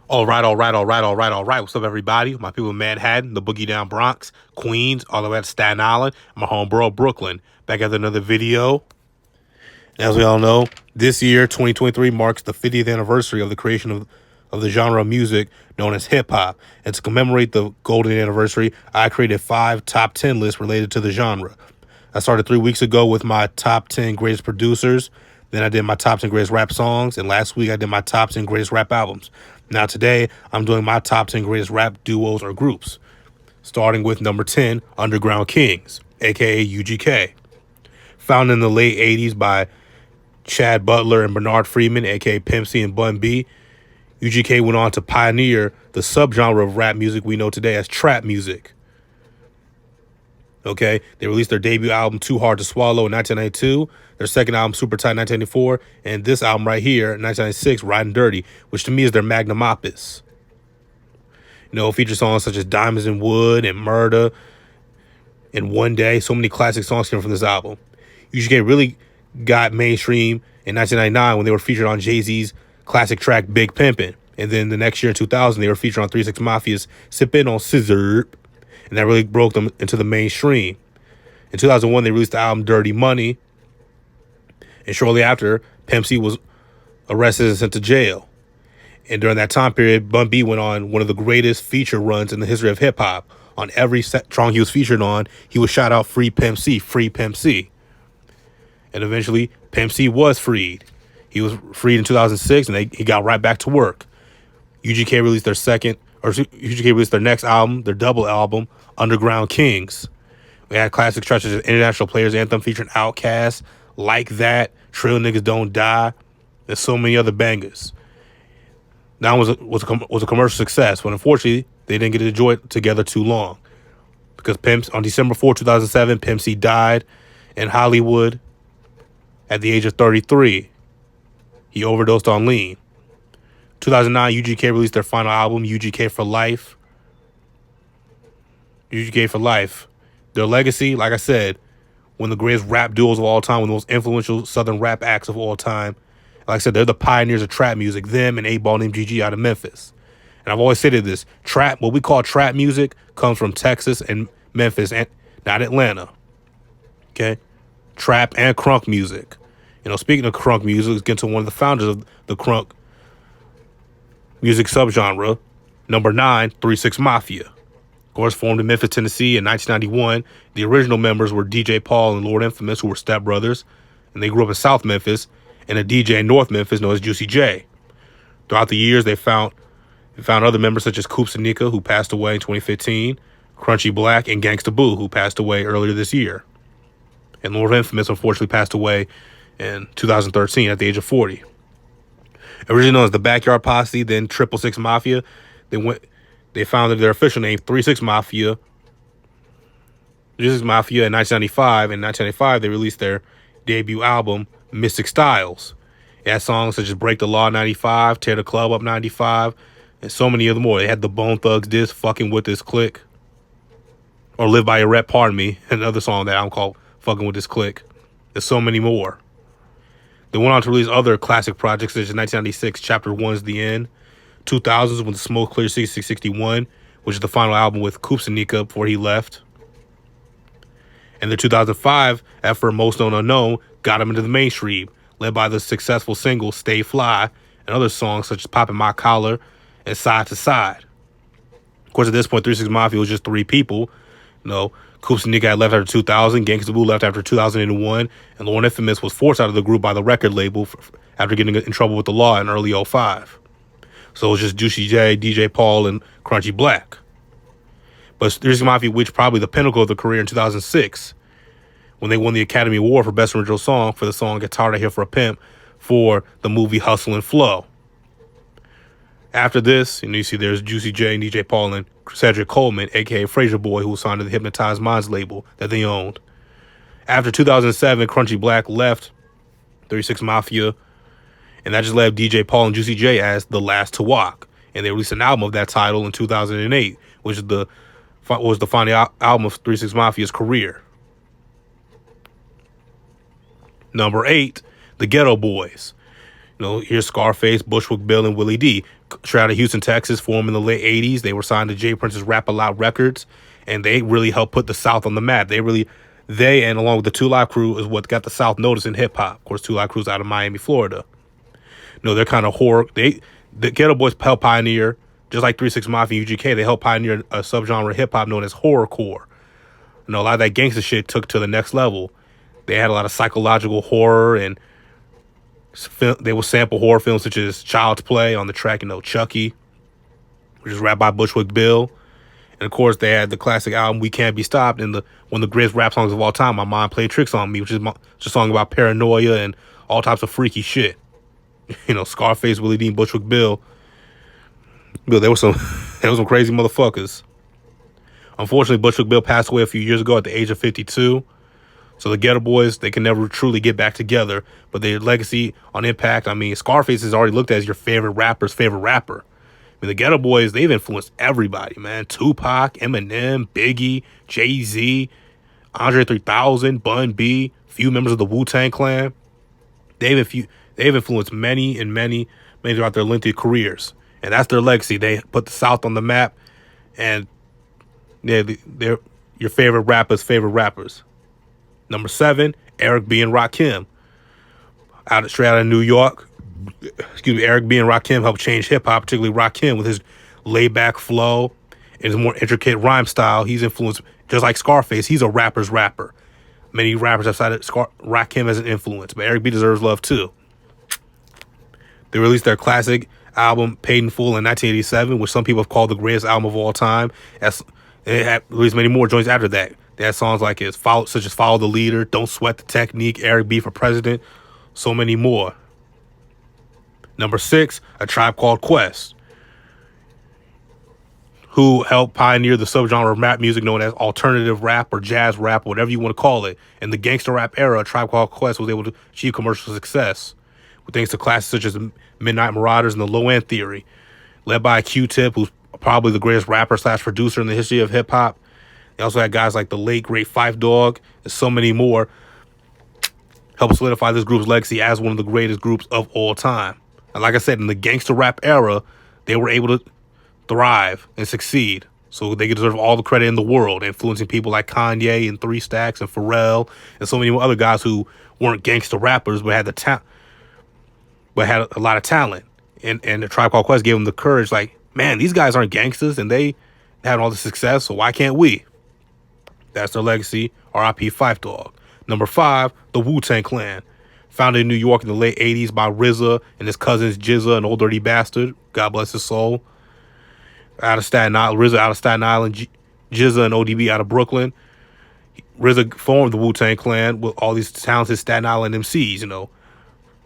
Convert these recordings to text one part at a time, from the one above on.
All right. What's up, everybody? My people in Manhattan, the Boogie Down Bronx, Queens, all the way to Staten Island, my home borough, Brooklyn. Back at another video. As we all know, this year, 2023, marks the 50th anniversary of the creation of the genre of music known as hip hop. And to commemorate the golden anniversary, I created 5 top 10 lists related to the genre. I started 3 weeks ago with my top 10 greatest producers. Then I did my top 10 greatest rap songs. And last week I did my top 10 greatest rap albums. Now today I'm doing my top 10 greatest rap duos or groups. Starting with number 10, Underground Kings, aka UGK. Founded in the late 80s by Chad Butler and Bernard Freeman, aka Pimp C and Bun B, UGK went on to pioneer the subgenre of rap music we know today as trap music. Okay, they released their debut album Too Hard to Swallow in 1992, their second album Super Tight in 1994, and this album right here in 1996, Riding Dirty, which to me is their magnum opus. You know, it features songs such as Diamonds and Wood and Murder and One Day. So many classic songs came from this album. UGK really got mainstream in 1999 when they were featured on Jay-Z's classic track Big Pimpin'. And then the next year in 2000, they were featured on 3 6 Mafia's Sippin' on Scissor. And that really broke them into the mainstream. In 2001, they released the album Dirty Money. And shortly after, Pimp C was arrested and sent to jail. And during that time period, Bun B went on one of the greatest feature runs in the history of hip-hop. On every song he was featured on, he would shout out Free Pimp C, Free Pimp C. And eventually, Pimp C was freed. He was freed in 2006, and he got right back to work. UGK released their next album, their double album, Underground Kings. We had classic tracks such as International Players Anthem featuring Outkast, Like That, Trill Niggas Don't Die, and so many other bangers. That was a commercial success, but unfortunately, they didn't get to enjoy it together too long. Because on December 4, 2007, Pimp C died in Hollywood at the age of 33. He overdosed on lean. 2009, UGK released their final album, UGK for Life. UGK for Life. Their legacy, like I said, one of the greatest rap duos of all time, one of the most influential Southern rap acts of all time. Like I said, they're the pioneers of trap music, them and 8-Ball and MGG out of Memphis. And I've always stated this, what we call trap music comes from Texas and Memphis, and not Atlanta. Okay? Trap and crunk music. You know, speaking of crunk music, let's get to one of the founders of the crunk music subgenre, number 9, 3 6 Mafia. Of course, formed in Memphis, Tennessee in 1991. The original members were DJ Paul and Lord Infamous, who were stepbrothers, and they grew up in South Memphis, and a DJ in North Memphis known as Juicy J. Throughout the years, they found other members such as Coops and Nika, who passed away in 2015, Crunchy Black, and Gangsta Boo, who passed away earlier this year. And Lord Infamous unfortunately passed away in 2013 at the age of 40. Originally known as the Backyard Posse, then 666 Mafia, they founded their official name 3 6 Mafia. 3 6 Mafia in 1995. In 1995, they released their debut album, Mystic Styles. It had songs such as Break the Law 95, Tear the Club Up 95, and so many other more. They had the Bone Thugs disc, Fucking With This Click, or Live By Your Rep, pardon me, another song that I'm called Fucking With This Click. There's so many more. They went on to release other classic projects such as 1996, Chapter 1's The End, 2000s with the Smoke Clear 6661, which is the final album with Coops and Nika before he left. And the 2005 effort, Most Known Unknown, got him into the mainstream, led by the successful single Stay Fly and other songs such as Poppin' My Collar and Side to Side. Of course, at this point, 3 6 Mafia was just 3 people. You know, Coops and Nika had left after 2000, Gangsta Boo left after 2001, and Lord Infamous was forced out of the group by the record label after getting in trouble with the law in early 2005. So it was just Juicy J, DJ Paul, and Crunchy Black. But 3 6 Mafia reached probably the pinnacle of their career in 2006 when they won the Academy Award for Best Original Song for the song Get Tired of Here for a Pimp for the movie Hustle and Flow. After this, you see there's Juicy J and DJ Paul and Cedric Coleman, a.k.a. Fraser Boy, who was signed to the Hypnotized Minds label that they owned. After 2007, Crunchy Black left 3 6 Mafia, and that just left DJ Paul and Juicy J as The Last to Walk. And they released an album of that title in 2008, which was the final album of 3 6 Mafia's career. Number 8, the Ghetto Boys. You know, here's Scarface, Bushwick Bill, and Willie D. Straight out of Houston, Texas, formed in the late 80s. They were signed to Jay Prince's Rap A Lot Records, and they really helped put the South on the map. They and along with the Two Live Crew is what got the South noticed in hip hop. Of course, Two Live Crew's out of Miami, Florida. They're kind of horror. The Ghetto Boys helped pioneer, just like 3 6 Mafia and UGK, they helped pioneer a subgenre of hip hop known as horrorcore. A lot of that gangster shit took to the next level. They had a lot of psychological horror, and they would sample horror films such as Child's Play on the track, Chucky, which is rapped by Bushwick Bill. And of course, they had the classic album "We Can't Be Stopped" and one of the greatest rap songs of all time, "My Mind Played Tricks on Me," which is just a song about paranoia and all types of freaky shit. Scarface, Willie Dean, Bushwick Bill. There were some crazy motherfuckers. Unfortunately, Bushwick Bill passed away a few years ago at the age of 52. So the Ghetto Boys, they can never truly get back together. But their legacy on impact, Scarface is already looked at as your favorite rapper's favorite rapper. The Ghetto Boys, they've influenced everybody, man. Tupac, Eminem, Biggie, Jay-Z, Andre 3000, Bun B, few members of the Wu-Tang Clan. They've influenced many throughout their lengthy careers. And that's their legacy. They put the South on the map, and they're your favorite rappers. Number 7, Eric B. and Rakim. Straight out of New York. Eric B. and Rakim helped change hip-hop, particularly Rakim, with his laid-back flow and his more intricate rhyme style. He's influenced, just like Scarface, he's a rapper's rapper. Many rappers have cited Rakim as an influence, but Eric B. deserves love too. They released their classic album, Paid in Full, in 1987, which some people have called the greatest album of all time. It had released many more joints after that. They had songs such as Follow the Leader, Don't Sweat the Technique, Eric B. for President, so many more. Number 6, A Tribe Called Quest, who helped pioneer the subgenre of rap music known as alternative rap or jazz rap, or whatever you want to call it. In the gangster rap era, A Tribe Called Quest was able to achieve commercial success, with thanks to classics such as the Midnight Marauders and the Low End Theory, led by Q-Tip, who's probably the greatest rapper / producer in the history of hip hop. They also had guys like the late great Phife Dawg and so many more, helped solidify this group's legacy as one of the greatest groups of all time. And like I said, in the gangster rap era, they were able to thrive and succeed. So they deserve all the credit in the world, influencing people like Kanye and 3 Stacks and Pharrell and so many other guys who weren't gangster rappers but had a lot of talent. And the Tribe Called Quest gave them the courage, like, man, these guys aren't gangsters and they had all the success, so why can't we? That's their legacy. R.I.P. Phife Dawg. Number 5, the Wu-Tang Clan. Founded in New York in the late 80s by RZA and his cousins Jizza and Old Dirty Bastard. God bless his soul. Out of Staten Island, RZA out of Staten Island, Jizza and ODB out of Brooklyn. RZA formed the Wu-Tang Clan with all these talented Staten Island MCs,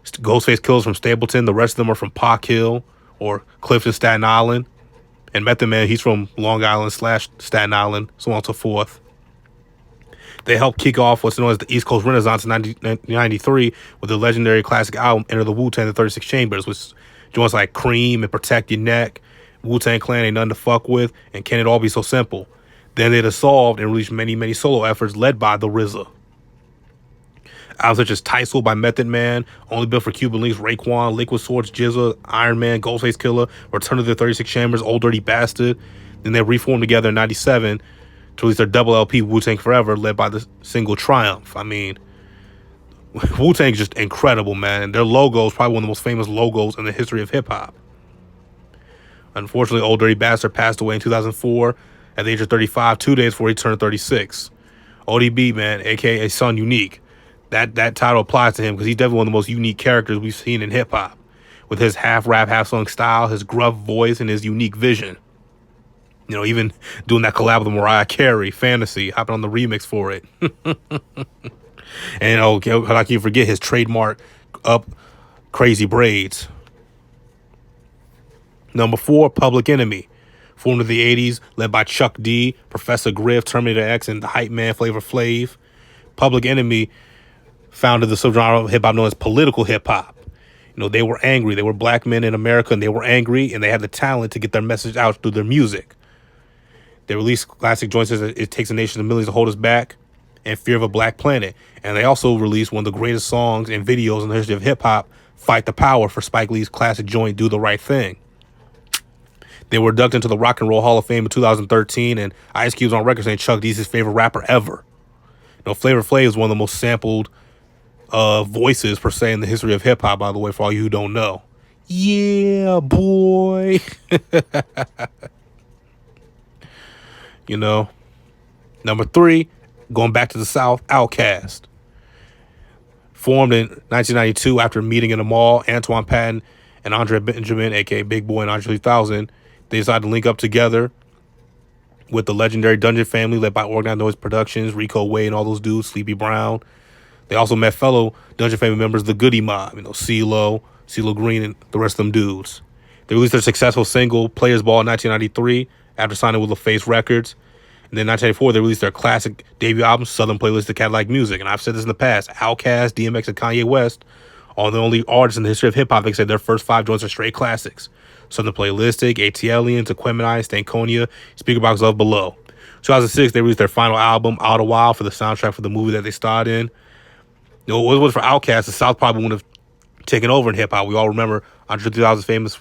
Ghostface Killers from Stapleton. The rest of them are from Park Hill or Clifton, Staten Island. And Method Man, he's from Long Island / Staten Island, so on and so forth. They helped kick off what's known as the East Coast Renaissance in 1993 with the legendary classic album Enter the Wu-Tang, the 36 Chambers, with joints like Cream and Protect Your Neck, Wu-Tang Clan Ain't Nothing to Fuck With, and Can It All Be So Simple. Then they dissolved and released many solo efforts led by the RZA. Albums such as Tysoul by Method Man, Only Built for Cuban Links, Raekwon, Liquid Swords, Jizza, Iron Man, Ghostface Killer, Return of the 36 Chambers, Old Dirty Bastard. Then they reformed together in 97 to release their double LP, Wu-Tang Forever, led by the single Triumph. Wu-Tang is just incredible, man. And their logo is probably one of the most famous logos in the history of hip-hop. Unfortunately, Old Dirty Bastard passed away in 2004 at the age of 35, 2 days before he turned 36. ODB, man, a.k.a. Son Unique. That title applies to him because he's definitely one of the most unique characters we've seen in hip-hop. With his half-rap, half-song style, his gruff voice, and his unique vision. Even doing that collab with Mariah Carey, Fantasy, hopping on the remix for it. And how can you forget his trademark up crazy braids. Number 4, Public Enemy. Formed in the 80s, led by Chuck D, Professor Griff, Terminator X, and the hype man Flavor Flav. Public Enemy founded the subgenre of hip-hop known as political hip-hop. They were angry. They were black men in America, and they were angry, and they had the talent to get their message out through their music. They released classic joints as It Takes a Nation of Millions to Hold Us Back and Fear of a Black Planet. And they also released one of the greatest songs and videos in the history of hip-hop, Fight the Power, for Spike Lee's classic joint, Do the Right Thing. They were inducted into the Rock and Roll Hall of Fame in 2013, and Ice Cube's on record saying Chuck D's his favorite rapper ever. Flavor Flav is one of the most sampled voices per se in the history of hip hop. By the way, for all you who don't know, yeah, boy. you know, Number 3, going back to the South, Outkast. Formed in 1992 after a meeting in a mall, Antoine Patton and Andre Benjamin, aka Big Boy and Andre 3000, they decided to link up together with the legendary Dungeon family led by Organized Noise Productions, Rico Wade and all those dudes, Sleepy Brown. They also met fellow Dungeon family members, the Goody Mob, CeeLo Green, and the rest of them dudes. They released their successful single, Players Ball, in 1993 after signing with LaFace Records. And then in 1994, they released their classic debut album, Southern Playlist of Cadillac Music. And I've said this in the past, Outkast, DMX, and Kanye West are the only artists in the history of hip-hop that said their first 5 joints are straight classics. Southern Playlistic, ATLians, Equimini, Stankonia, Speakerbox Love Below. 2006, they released their final album, Out a While, for the soundtrack for the movie that they starred in. If it was for Outkast, the South probably wouldn't have taken over in hip-hop. We all remember Andre 3000's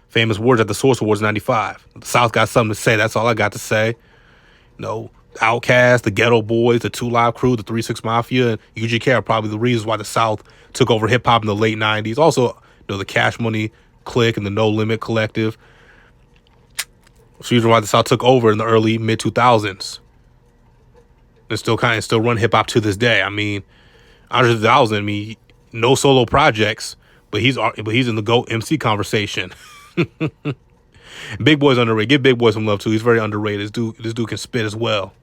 famous words at the Source Awards in 95. The South got something to say. That's all I got to say. Outkast, the Ghetto Boys, the 2 Live Crew, the 3 6 Mafia, and UGK are probably the reasons why the South took over hip-hop in the late 90s. Also, the Cash Money Clique and the No Limit Collective. It's the reason why the South took over in the early, mid-2000s. And still run hip-hop to this day. I mean, Andre 3000, no solo projects, but he's in the GOAT MC conversation. Big Boy's underrated. Give Big Boy some love too. He's very underrated. This dude can spit as well.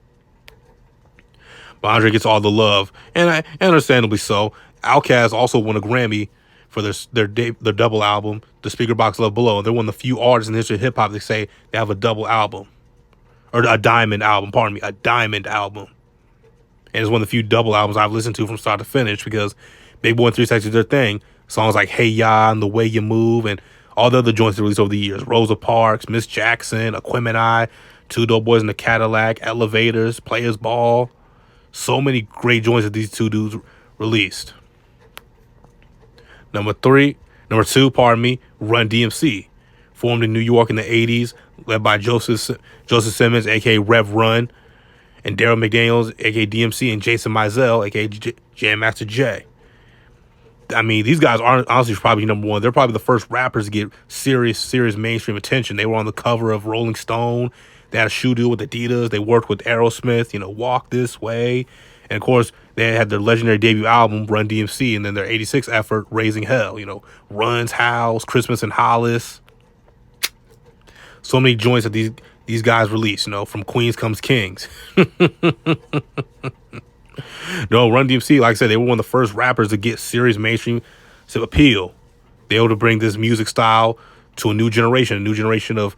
But Andre gets all the love, and understandably so. Outkast also won a Grammy for their double album, The Speakerbox Love Below. They're one of the few artists in the history of hip hop that say they have a double album, or a diamond album. Pardon me, a diamond album. And it's one of the few double albums I've listened to from start to finish because Big Boy and 3 Six did their thing. Songs like Hey Ya and The Way You Move and all the other joints they released over the years. Rosa Parks, Miss Jackson, Equimini, 2 Dope Boys in the Cadillac, Elevators, Players Ball. So many great joints that these two dudes released. Number 2, Run DMC. Formed in New York in the 80s, led by Joseph Simmons, a.k.a. Rev Run, and Daryl McDaniels, a.k.a. DMC, and Jason Mizell, a.k.a. Jam Master Jay. These guys aren't honestly probably number one. They're probably the first rappers to get serious mainstream attention. They were on the cover of Rolling Stone. They had a shoe deal with Adidas. They worked with Aerosmith, Walk This Way. And, of course, they had their legendary debut album, Run DMC, and then their 86 effort, Raising Hell. Run's House, Christmas in Hollis. So many joints that these guys released, from Queens Comes Kings. Run DMC, like I said, they were one of the first rappers to get serious mainstream appeal. They were able to bring this music style to a new generation of,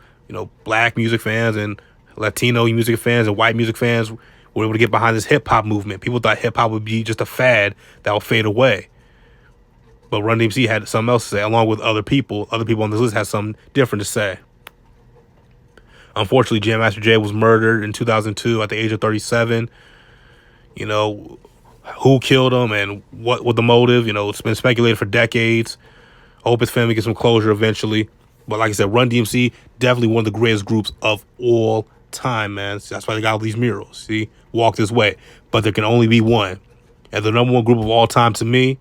black music fans and Latino music fans and white music fans were able to get behind this hip hop movement. People thought hip hop would be just a fad that would fade away. But Run DMC had something else to say, along with other people. Other people on this list had something different to say. Unfortunately, Jam Master Jay was murdered in 2002 at the age of 37. Who killed him and what the motive, it's been speculated for decades. I hope his family gets some closure eventually. But like I said, Run DMC, definitely one of the greatest groups of all time, man. That's why they got all these murals. See, Walk This Way. But there can only be one. And the number one group of all time to me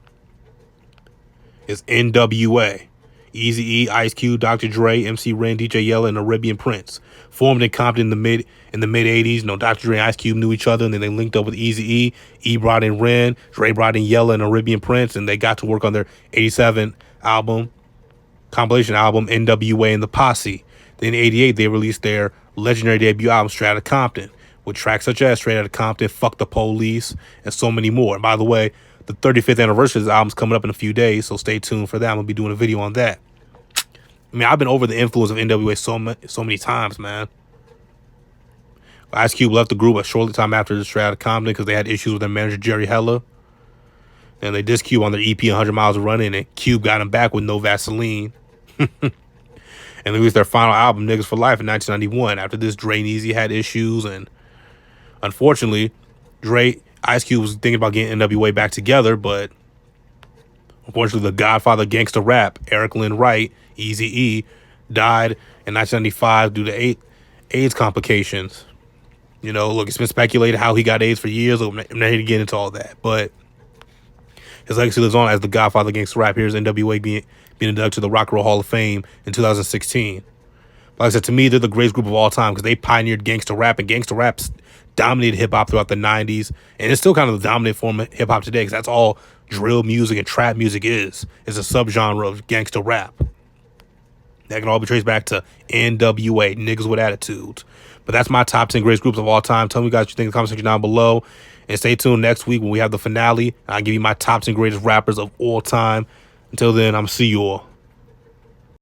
is NWA. Eazy-E, Ice Cube, Dr. Dre, MC Ren, DJ Yella, and Arabian Prince. Formed in Compton in the mid 80s. Dr. Dre and Ice Cube knew each other, and then they linked up with Eazy-E. E brought in Ren, Dre brought in Yella and Arabian Prince, and they got to work on their 87 compilation album, NWA and the Posse. Then in 88, they released their legendary debut album, Straight Outta Compton, with tracks such as Straight Outta Compton, Fuck the Police, and so many more. And by the way, the 35th anniversary of this album's coming up in a few days, so stay tuned for that. I'm going to be doing a video on that. I've been over the influence of NWA so many times, man. Ice Cube left the group a shortly time after the Straight Outta Compton because they had issues with their manager, Jerry Heller. And they dissed Cube on their EP, 100 Miles of Running, and Cube got him back with No Vaseline. And they released their final album, Niggas for Life, in 1991. After this, Dre and Eazy had issues, and unfortunately, Ice Cube was thinking about getting NWA back together, but unfortunately, the godfather of gangsta rap, Eric Lynn Wright, Eazy-E, died in 1995 due to AIDS complications. You know, look, it's been speculated how he got AIDS for years. I'm not here to get into all that, but his legacy lives on as the godfather of gangster rap. Here's NWA being inducted to the Rock and Roll Hall of Fame in 2016. Like I said, to me, they're the greatest group of all time because they pioneered gangster rap, and gangster rap dominated hip hop throughout the 90s, and it's still kind of the dominant form of hip hop today because that's all drill music and trap music is a subgenre of gangster rap. That can all be traced back to NWA, niggas with attitudes. But that's my top 10 greatest groups of all time. Tell me guys what you think in the comment section down below. And stay tuned next week when we have the finale. I'll give you my top 10 greatest rappers of all time. Until then, I'm see you all.